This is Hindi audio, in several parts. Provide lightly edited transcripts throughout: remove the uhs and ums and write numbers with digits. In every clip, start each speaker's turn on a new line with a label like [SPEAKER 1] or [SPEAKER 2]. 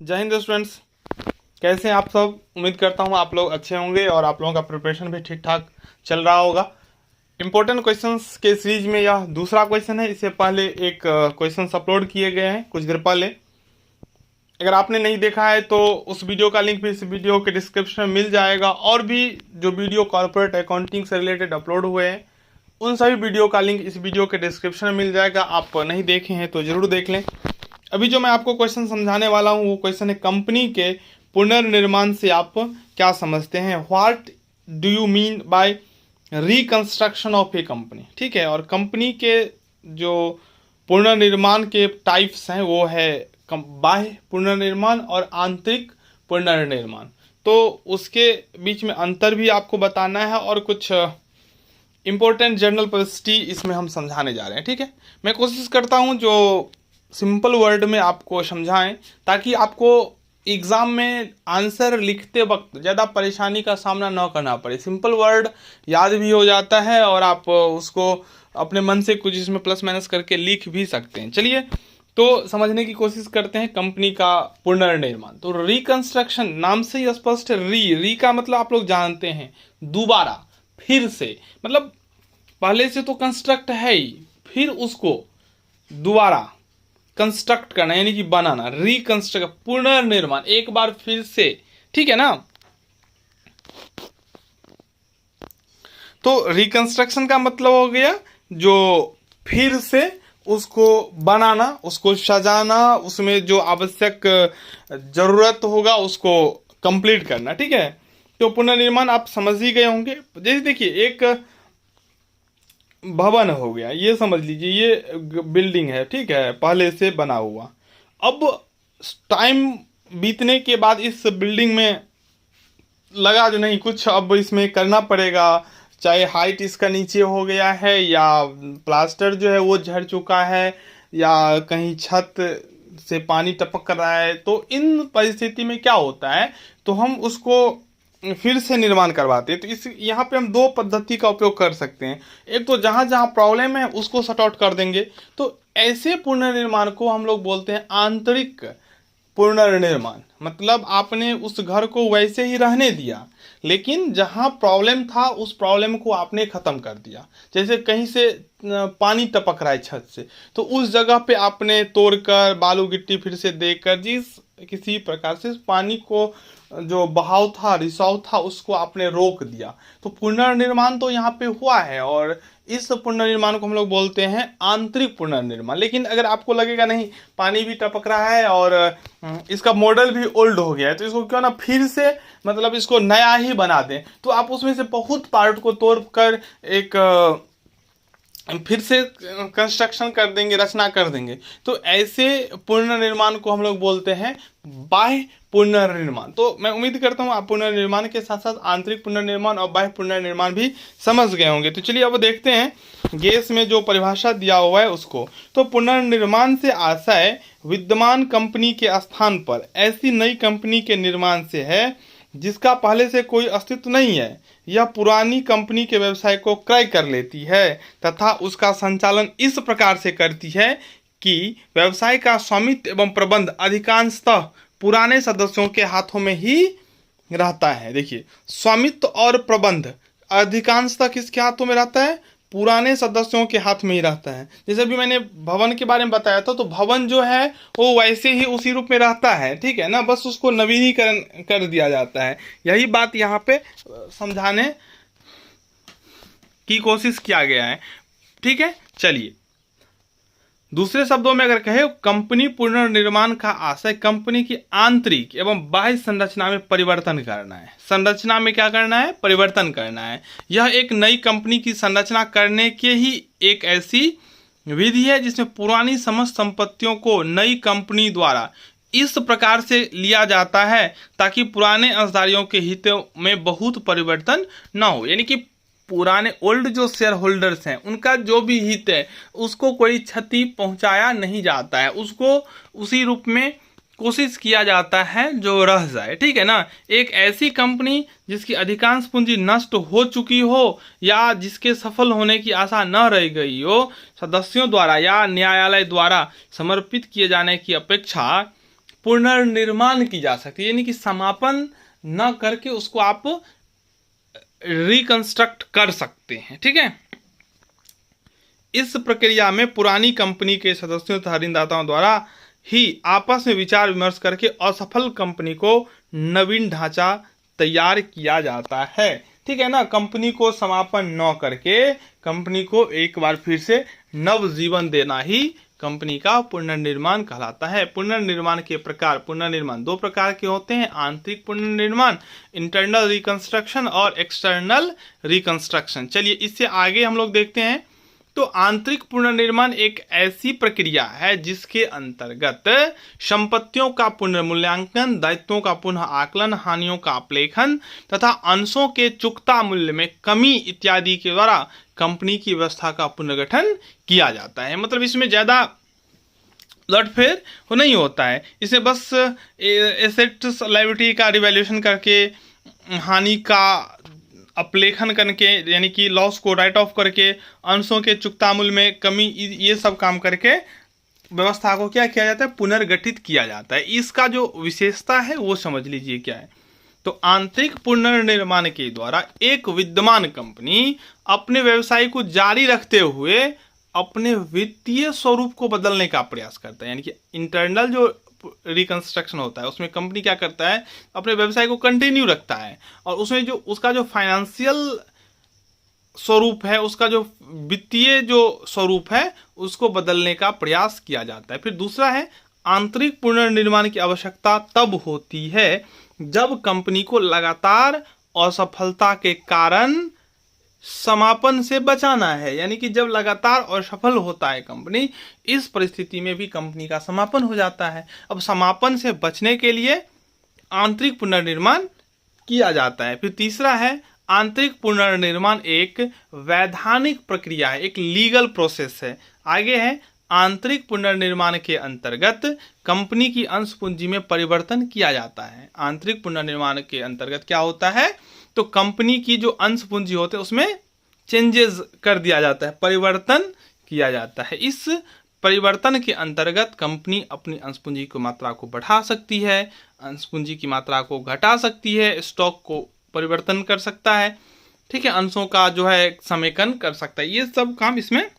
[SPEAKER 1] जय हिंद स्टूडेंट्स। कैसे हैं आप सब। उम्मीद करता हूं आप लोग अच्छे होंगे और आप लोगों का प्रिपरेशन भी ठीक ठाक चल रहा होगा। इंपॉर्टेंट क्वेश्चंस के सीरीज में यह दूसरा क्वेश्चन है। इससे पहले एक क्वेश्चन अपलोड किए गए हैं कुछ देर पहले। अगर आपने नहीं देखा है तो उस वीडियो का लिंक भी इस वीडियो के डिस्क्रिप्शन में मिल जाएगा। और भी जो वीडियो कॉर्पोरेट अकाउंटिंग से रिलेटेड अपलोड हुए हैं उन सभी वीडियो का लिंक इस वीडियो के डिस्क्रिप्शन में मिल जाएगा। आप नहीं देखे हैं तो ज़रूर देख लें। अभी जो मैं आपको क्वेश्चन समझाने वाला हूँ वो क्वेश्चन है कंपनी के पुनर्निर्माण से आप क्या समझते हैं। What do you mean by reconstruction of A company. ठीक है। और कंपनी के जो पुनर्निर्माण के टाइप्स हैं वो है बाह्य पुनर्निर्माण और आंतरिक पुनर्निर्माण। तो उसके बीच में अंतर भी आपको बताना है और कुछ इंपॉर्टेंट जनरल पब्लिसिटी इसमें हम समझाने जा रहे हैं। ठीक है। मैं कोशिश करता हूं जो सिंपल वर्ड में आपको समझाएं ताकि आपको एग्ज़ाम में आंसर लिखते वक्त ज़्यादा परेशानी का सामना न करना पड़े। सिंपल वर्ड याद भी हो जाता है और आप उसको अपने मन से कुछ इसमें प्लस माइनस करके लिख भी सकते हैं। चलिए तो समझने की कोशिश करते हैं कंपनी का पुनर्निर्माण। तो रिकंस्ट्रक्शन नाम से ही स्पष्ट है। री का मतलब आप लोग जानते हैं दोबारा, फिर से। मतलब पहले से तो कंस्ट्रक्ट है ही, फिर उसको दोबारा कंस्ट्रक्ट करना यानी कि बनाना। रिकंस्ट्रक्ट पुनर्निर्माण, एक बार फिर से। ठीक है ना। तो रिकंस्ट्रक्शन का मतलब हो गया जो फिर से उसको बनाना, उसको सजाना, उसमें जो आवश्यक जरूरत होगा उसको कंप्लीट करना। ठीक है। तो पुनर्निर्माण आप समझ ही गए होंगे। जैसे देखिए एक भवन हो गया, ये समझ लीजिए ये बिल्डिंग है। ठीक है। पहले से बना हुआ। अब टाइम बीतने के बाद इस बिल्डिंग में लगा जो नहीं कुछ अब इसमें करना पड़ेगा। चाहे हाइट इसका नीचे हो गया है या प्लास्टर जो है वो झड़ चुका है या कहीं छत से पानी टपक रहा है। तो इन परिस्थिति में क्या होता है तो हम उसको फिर से निर्माण करवाते हैं। तो इस यहाँ पे हम दो पद्धति का उपयोग कर सकते हैं। एक तो जहाँ जहाँ प्रॉब्लम है उसको सॉर्ट आउट कर देंगे। तो ऐसे पुनर्निर्माण को हम लोग बोलते हैं आंतरिक पुनर्निर्माण। मतलब आपने उस घर को वैसे ही रहने दिया लेकिन जहाँ प्रॉब्लम था उस प्रॉब्लम को आपने ख़त्म कर दिया। जैसे कहीं से पानी टपक रहा है छत से, तो उस जगह पे आपने तोड़कर बालू गिट्टी फिर से देकर जिस किसी प्रकार से पानी को जो बहाव था, रिसाव था, उसको आपने रोक दिया। तो पुनर्निर्माण तो यहाँ पे हुआ है और इस पुनर्निर्माण को हम लोग बोलते हैं आंतरिक पुनर्निर्माण। लेकिन अगर आपको लगेगा नहीं पानी भी टपक रहा है और इसका मॉडल भी ओल्ड हो गया है तो इसको क्यों ना फिर से मतलब इसको नया ही बना दें, तो आप उसमें से बहुत पार्ट को तोड़कर एक फिर से कंस्ट्रक्शन कर देंगे, रचना कर देंगे। तो ऐसे पुनर्निर्माण को हम लोग बोलते हैं बाह्य पुनर्निर्माण। तो मैं उम्मीद करता हूँ आप पुनर्निर्माण के साथ साथ आंतरिक पुनर्निर्माण और बाह्य पुनर्निर्माण भी समझ गए होंगे। तो चलिए अब देखते हैं गेस में जो परिभाषा दिया हुआ है उसको। तो पुनर्निर्माण से आशय विद्यमान कंपनी के स्थान पर ऐसी नई कंपनी के निर्माण से है जिसका पहले से कोई अस्तित्व नहीं है। यह पुरानी कंपनी के व्यवसाय को क्रय कर लेती है तथा उसका संचालन इस प्रकार से करती है कि व्यवसाय का स्वामित्व एवं प्रबंध अधिकांशतः पुराने सदस्यों के हाथों में ही रहता है। देखिए स्वामित्व और प्रबंध अधिकांशतः किसके हाथों में रहता है? पुराने सदस्यों के हाथ में ही रहता है। जैसे अभी मैंने भवन के बारे में बताया था तो भवन जो है वो वैसे ही उसी रूप में रहता है। ठीक है ना। बस उसको नवीनीकरण कर दिया जाता है। यही बात यहाँ पे समझाने की कोशिश किया गया है। ठीक है। चलिए दूसरे शब्दों में अगर कहे कंपनी पुनर्निर्माण का आशय कंपनी की आंतरिक एवं बाह्य संरचना में परिवर्तन करना है। संरचना में क्या करना है? परिवर्तन करना है। यह एक नई कंपनी की संरचना करने के ही एक ऐसी विधि है जिसमें पुरानी समस्त संपत्तियों को नई कंपनी द्वारा इस प्रकार से लिया जाता है ताकि पुराने अंशधारियों के हितों में बहुत परिवर्तन न हो। यानी कि पुराने ओल्ड जो शेयर होल्डर्स हैं उनका जो भी हित है उसको कोई क्षति पहुंचाया नहीं जाता है, उसको उसी रूप में कोशिश किया जाता है जो रह जाए। ठीक है ना। एक ऐसी कंपनी जिसकी अधिकांश पूंजी नष्ट हो चुकी हो या जिसके सफल होने की आशा न रह गई हो, सदस्यों द्वारा या न्यायालय द्वारा समर्पित किए जाने की अपेक्षा पुनर्निर्माण की जा सकती है, यानी कि समापन न करके उसको आप रिकंस्ट्रक्ट कर सकते हैं। ठीक है, इस प्रक्रिया में पुरानी कंपनी के सदस्यों तथा ऋणदाताओं द्वारा ही आपस में विचार विमर्श करके असफल कंपनी को नवीन ढांचा तैयार किया जाता है। ठीक है ना, कंपनी को समापन न करके कंपनी को एक बार फिर से नव जीवन देना ही कंपनी का पुनर्निर्माण कहलाता है। पुनर्निर्माण के प्रकार, पुनर्निर्माण दो प्रकार के होते हैं, आंतरिक पुनर्निर्माण इंटरनल रिकंस्ट्रक्शन और एक्सटर्नल रिकंस्ट्रक्शन। चलिए इससे आगे हम लोग देखते हैं। तो आंतरिक पुनर्निर्माण एक ऐसी प्रक्रिया है जिसके अंतर्गत संपत्तियों का पुनर्मूल्यांकन, दायित्वों का पुनः आकलन, हानियों का आलेखन तथा अंशों के चुकता मूल्य में कमी इत्यादि के द्वारा कंपनी की व्यवस्था का पुनर्गठन किया जाता है। मतलब इसमें ज्यादा लटफेर नहीं होता है, इसे बस एसेट्स लायबिलिटी का रिवैल्यूएशन करके, हानि का अपलेखन करके यानी कि लॉस को राइट ऑफ करके, अंशों के चुकता मूल्य में कमी, ये सब काम करके व्यवस्था को क्या किया जाता है, पुनर्गठित किया जाता है। इसका जो विशेषता है वो समझ लीजिए क्या है। तो आंतरिक पुनर्निर्माण के द्वारा एक विद्यमान कंपनी अपने व्यवसाय को जारी रखते हुए अपने वित्तीय स्वरूप को बदलने का प्रयास करता है। यानी कि इंटरनल जो रिकंस्ट्रक्शन होता है उसमें कंपनी क्या करता है, अपने व्यवसाय को कंटिन्यू रखता है और उसमें जो उसका जो फाइनेंशियल स्वरूप है, उसका जो वित्तीय जो स्वरूप है उसको बदलने का प्रयास किया जाता है। फिर दूसरा है आंतरिक पुनर्निर्माण की आवश्यकता तब होती है जब कंपनी को लगातार असफलता के कारण समापन से बचाना है। यानी कि जब लगातार असफल होता है कंपनी, इस परिस्थिति में भी कंपनी का समापन हो जाता है। अब समापन से बचने के लिए आंतरिक पुनर्निर्माण किया जाता है। फिर तीसरा है आंतरिक पुनर्निर्माण एक वैधानिक प्रक्रिया है, एक लीगल प्रोसेस है। आगे है आंतरिक पुनर्निर्माण के अंतर्गत कंपनी की अंश पूंजी में परिवर्तन किया जाता है। आंतरिक पुनर्निर्माण के अंतर्गत क्या होता है, तो कंपनी की जो अंश पूंजी होते हैं उसमें चेंजेस कर दिया जाता है, परिवर्तन किया जाता है। इस परिवर्तन के अंतर्गत कंपनी अपनी अंश पूंजी की मात्रा को बढ़ा सकती है, अंश पूंजी की मात्रा को घटा सकती है, स्टॉक को परिवर्तन कर सकता है, ठीक है, अंशों का जो है समेकन कर सकता है। ये सब काम इसमें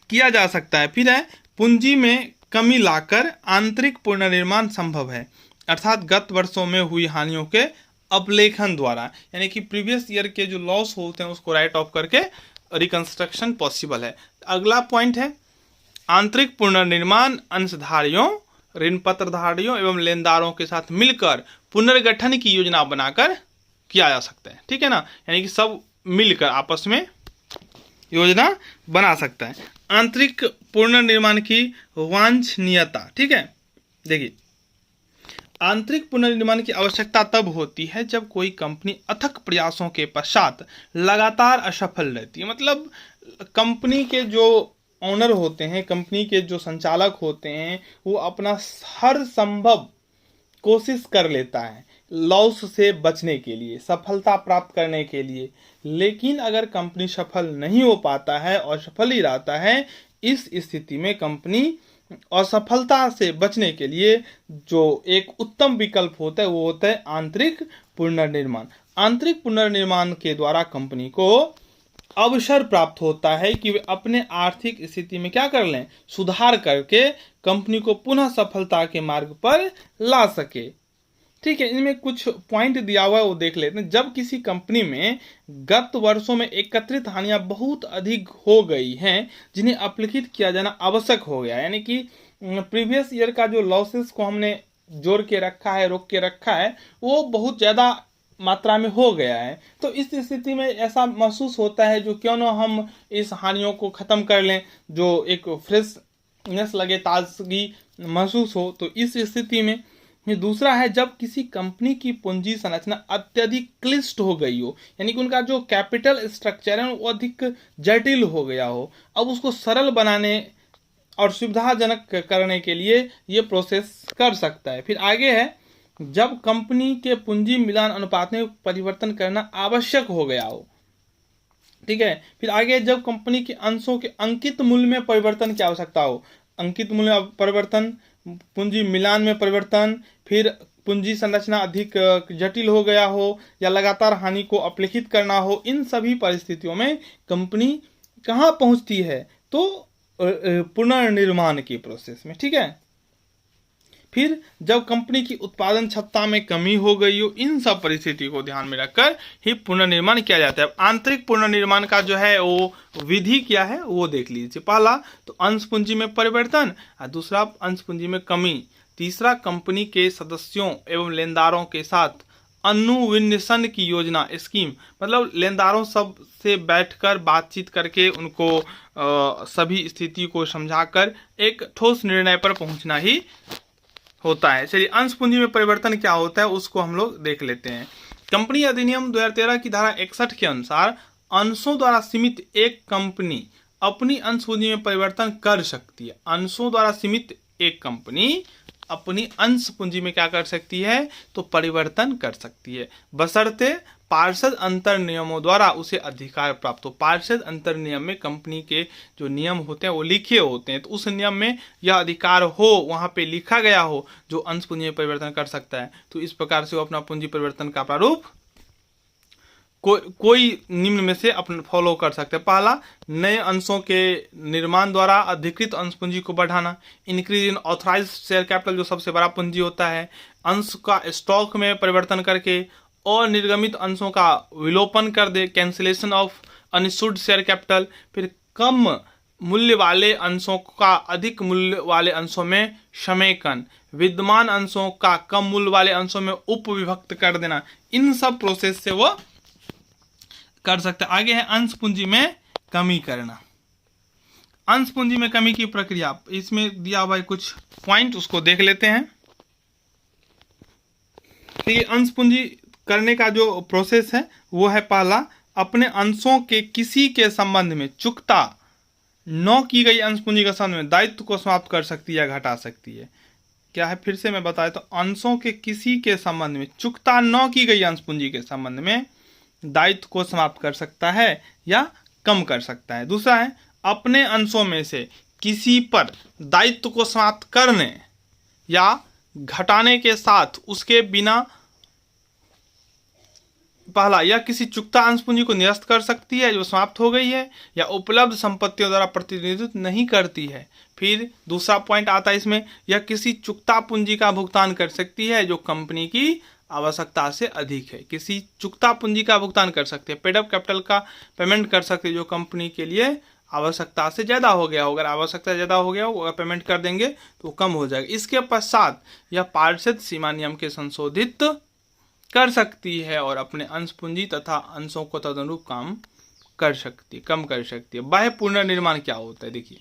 [SPEAKER 1] किया जा सकता है। फिर है पूंजी में कमी लाकर आंतरिक पुनर्निर्माण संभव है, अर्थात गत वर्षों में हुई हानियों के अपलेखन द्वारा, यानी कि प्रीवियस ईयर के जो लॉस होते हैं उसको राइट ऑफ करके रिकंस्ट्रक्शन पॉसिबल है। अगला पॉइंट है आंतरिक पुनर्निर्माण अंशधारियों, ऋण पत्रधारियों एवं लेनदारों के साथ मिलकर पुनर्गठन की योजना बनाकर किया जा सकता है। ठीक है ना, यानी कि सब मिलकर आपस में योजना बना सकता है। आंतरिक पुनर्निर्माण की वांछनीयता, ठीक है, देखिए आंतरिक पुनर्निर्माण की आवश्यकता तब होती है जब कोई कंपनी अथक प्रयासों के पश्चात लगातार असफल रहती है। मतलब कंपनी के जो ओनर होते हैं, कंपनी के जो संचालक होते हैं, वो अपना हर संभव कोशिश कर लेता है लॉस से बचने के लिए, सफलता प्राप्त करने के लिए, लेकिन अगर कंपनी सफल नहीं हो पाता है और सफल ही रहता है, इस स्थिति में कंपनी असफलता से बचने के लिए जो एक उत्तम विकल्प होता है वो होता है आंतरिक पुनर्निर्माण। आंतरिक पुनर्निर्माण के द्वारा कंपनी को अवसर प्राप्त होता है कि वे अपने आर्थिक स्थिति में क्या कर लें, सुधार करके कंपनी को पुनः सफलता के मार्ग पर ला सके। ठीक है, इनमें कुछ पॉइंट दिया हुआ है वो देख लेते हैं। जब किसी कंपनी में गत वर्षों में एकत्रित हानियां बहुत अधिक हो गई हैं जिन्हें अपलिखित किया जाना आवश्यक हो गया, यानी कि प्रीवियस ईयर का जो लॉसेस को हमने जोड़ के रखा है, रोक के रखा है, वो बहुत ज़्यादा मात्रा में हो गया है, तो इस स्थिति में ऐसा महसूस होता है जो क्यों ना हम इस हानियों को ख़त्म कर लें, जो एक फ्रेशनेस लगे, ताजगी महसूस हो। तो इस स्थिति में दूसरा है जब किसी कंपनी की पूंजी संरचना अत्यधिक क्लिष्ट हो गई हो, यानी कि उनका जो कैपिटल स्ट्रक्चर है वो अधिक जटिल हो गया हो, अब उसको सरल बनाने और सुविधाजनक करने के लिए ये प्रोसेस कर सकता है। फिर आगे है जब कंपनी के पूंजी मिलान अनुपात में परिवर्तन करना आवश्यक हो गया हो। ठीक है, फिर आगे जब कंपनी के अंशों के अंकित मूल्य में परिवर्तन की आवश्यकता हो, अंकित मूल्य परिवर्तन पूंजी मिलान में परिवर्तन, फिर पूंजी संरचना अधिक जटिल हो गया हो या लगातार हानि को अपलिखित करना हो, इन सभी परिस्थितियों में कंपनी कहाँ पहुंचती है? तो पुनर्निर्माण की प्रोसेस में, ठीक है। फिर जब कंपनी की उत्पादन क्षमता में कमी हो गई हो, इन सब परिस्थिति को ध्यान में रखकर ही पुनर्निर्माण किया जाता है। आंतरिक पुनर्निर्माण का जो है वो विधि क्या है वो देख लीजिए। पहला तो अंश पूंजी में परिवर्तन, और दूसरा अंश पूंजी में कमी, तीसरा कंपनी के सदस्यों एवं लेनदारों के साथ अनुविन्यासन की योजना, स्कीम, मतलब लेनदारों सब से बैठकर बातचीत करके उनको सभी स्थिति को समझाकर एक ठोस निर्णय पर पहुंचना ही होता है। चलिए, अंश पूंजी में परिवर्तन क्या होता है उसको हम लोग देख लेते हैं। कंपनी अधिनियम 2013 की धारा 61 के अनुसार अंशों द्वारा सीमित एक कंपनी अपनी अंश पूंजी में परिवर्तन कर सकती है। अंशों द्वारा सीमित एक कंपनी अपनी अंश पूंजी में क्या कर सकती है? तो परिवर्तन कर सकती है, बशर्ते पार्षद अंतर नियमों द्वारा उसे अधिकार प्राप्त हो। पार्षद अंतर नियम में कंपनी के जो नियम होते हैं वो लिखे होते हैं, तो उस नियम में यह अधिकार हो, वहां पे लिखा गया हो जो अंश पूंजी में परिवर्तन कर सकता है, तो इस प्रकार से वो अपना पूंजी परिवर्तन का प्रारूप कोई निम्न में से अपने फॉलो कर सकते हैं। पहला, नए अंशों के निर्माण द्वारा अधिकृत अंश पूंजी को बढ़ाना, increase in authorised share capital जो सबसे बड़ा पूंजी होता है, अंश का स्टॉक में परिवर्तन करके, और निर्गमित अंशों का विलोपन कर दे, cancellation of unissued share capital. फिर कम मूल्य वाले अंशों का अधिक मूल्य वाले अंशों में समेकन, विद्यमान अंशों का कम मूल्य वाले अंशों में उपविभक्त कर देना, इन सब प्रोसेस से वो कर सकते हैं। आगे है अंश पूंजी में कमी करना। अंश पूंजी में कमी की प्रक्रिया, इसमें दिया हुआ कुछ पॉइंट, उसको देख लेते हैं। तो ये अंश पूंजी करने का जो प्रोसेस है वो है, पहला, अपने अंशों के किसी के संबंध में चुकता न की गई अंश पूंजी के संबंध में दायित्व को समाप्त कर सकती है या घटा सकती है। क्या है, फिर से मैं बताया, तो अंशों के किसी के संबंध में चुकता न की गई अंश पूंजी के संबंध में दायित्व को समाप्त कर सकता है या कम कर सकता है। दूसरा है, अपने अंशों में से किसी पर दायित्व को समाप्त करने या घटाने के साथ उसके बिना, पहला, या किसी चुकता अंश पूंजी को निरस्त कर सकती है जो समाप्त हो गई है, या उपलब्ध संपत्तियों द्वारा प्रतिनिधित्व नहीं करती है। फिर दूसरा पॉइंट आता है इसमें, यह किसी चुकता पूंजी का भुगतान कर सकती है जो कंपनी की आवश्यकता से अधिक है। किसी चुकता पूंजी का भुगतान कर सकते हैं, पेड अप कैपिटल का पेमेंट कर सकते हैं जो कंपनी के लिए आवश्यकता से ज़्यादा हो गया हो। अगर आवश्यकता ज़्यादा हो गया हो, अगर पेमेंट कर देंगे तो कम हो जाएगा। इसके पश्चात यह पार्षद सीमा नियम के संशोधित कर सकती है और अपने अंश पूंजी तथा अंशों को तदनुरूप कम कर सकती है। बाह्य पुनर्निर्माण क्या होता है? देखिए,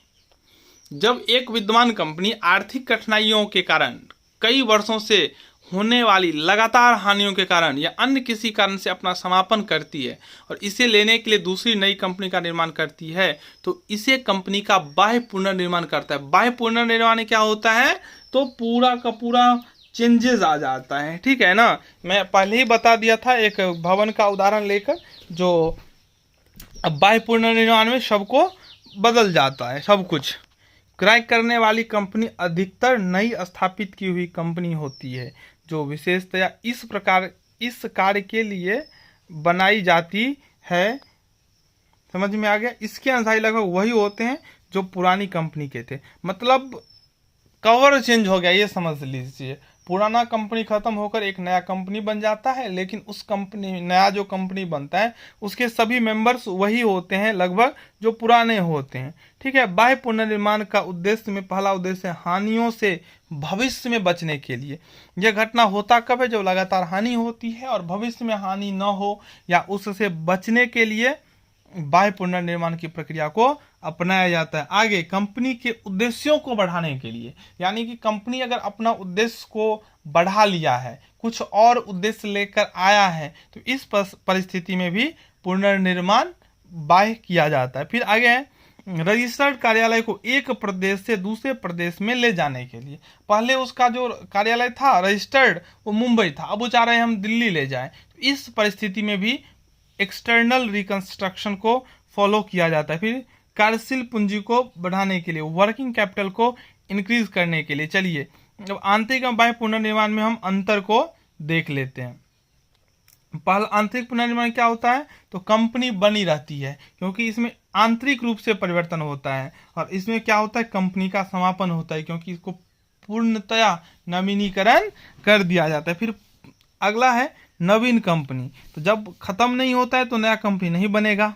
[SPEAKER 1] जब एक विद्यमान कंपनी आर्थिक कठिनाइयों के कारण, कई वर्षों से होने वाली लगातार हानियों के कारण या अन्य किसी कारण से अपना समापन करती है और इसे लेने के लिए दूसरी नई कंपनी का निर्माण करती है, तो इसे कंपनी का बाह्य पुनर्निर्माण करता है। बाह्य पुनर्निर्माण क्या होता है? तो पूरा का पूरा चेंजेस आ जाता है, ठीक है ना। मैं पहले ही बता दिया था एक भवन का उदाहरण लेकर, जो अब बाह्य पुनर्निर्माण में सबको बदल जाता है, सब कुछ। क्रय करने वाली कंपनी अधिकतर नई स्थापित की हुई कंपनी होती है जो विशेषतया इस कार्य के लिए बनाई जाती है। समझ में आ गया? इसके अनुसार लगभग वही होते हैं जो पुरानी कंपनी के थे। मतलब कवर चेंज हो गया, ये समझ लीजिए। पुराना कंपनी खत्म होकर एक नया कंपनी बन जाता है, लेकिन उस कंपनी, नया जो कंपनी बनता है उसके सभी मेंबर्स वही होते हैं लगभग जो पुराने होते हैं, ठीक है। बाह्य पुनर्निर्माण का उद्देश्य में पहला उद्देश्य हानियों से भविष्य में बचने के लिए। यह घटना होता कब है? जब लगातार हानि होती है और भविष्य में हानि न हो या उससे बचने के लिए बाह्य पुनर्निर्माण की प्रक्रिया को अपनाया जाता है। आगे, कंपनी के उद्देश्यों को बढ़ाने के लिए, यानी कि कंपनी अगर अपना उद्देश्य को बढ़ा लिया है, कुछ और उद्देश्य लेकर आया है, तो इस परिस्थिति में भी पुनर्निर्माण बाह्य किया जाता है। फिर आगे है, रजिस्टर्ड कार्यालय को एक प्रदेश से दूसरे प्रदेश में ले जाने के लिए। पहले उसका जो कार्यालय था रजिस्टर्ड वो मुंबई था, अब वो चाह रहे हैं हम दिल्ली ले जाएं, तो इस परिस्थिति में भी एक्सटर्नल रिकंस्ट्रक्शन को फॉलो किया जाता है। फिर कार्यशील पूंजी को बढ़ाने के लिए, वर्किंग कैपिटल को इंक्रीज करने के लिए। चलिए अब आंतरिक एवं बाह्य पुनर्निर्माण में हम अंतर को देख लेते हैं। पहला आंतरिक पुनर्निर्माण क्या होता है, तो कंपनी बनी रहती है क्योंकि इसमें आंतरिक रूप से परिवर्तन होता है, और इसमें क्या होता है, कंपनी का समापन होता है क्योंकि इसको पूर्णतया नवीनीकरण कर दिया जाता है। फिर अगला है नवीन कंपनी, तो जब खत्म नहीं होता है तो नया कंपनी नहीं बनेगा,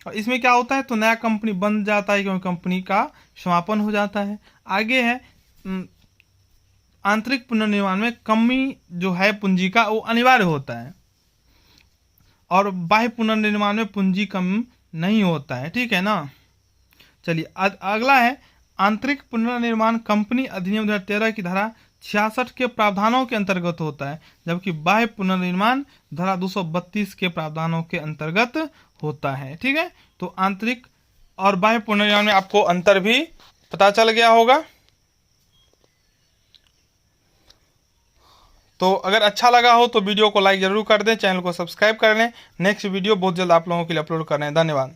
[SPEAKER 1] और इसमें क्या होता है, तो नया कंपनी बन जाता है क्योंकि कंपनी का समापन हो जाता है। आगे है आंतरिक पुनर्निर्माण में कमी जो है पूंजी का वो अनिवार्य होता है, और बाह्य पुनर्निर्माण में पूंजी कम नहीं होता है, ठीक है ना। चलिए अगला है आंतरिक पुनर्निर्माण कंपनी अधिनियम 2013 की धारा 66 के प्रावधानों के अंतर्गत होता है, जबकि बाह्य पुनर्निर्माण धारा 232 के प्रावधानों के अंतर्गत होता है, ठीक है। तो आंतरिक और बाह्य पुनर्निर्माण में आपको अंतर भी पता चल गया होगा। तो अगर अच्छा लगा हो तो वीडियो को लाइक जरूर कर दें, चैनल को सब्सक्राइब कर लें। नेक्स्ट वीडियो बहुत जल्द आप लोगों के लिए अपलोड कर रहे हैं। धन्यवाद।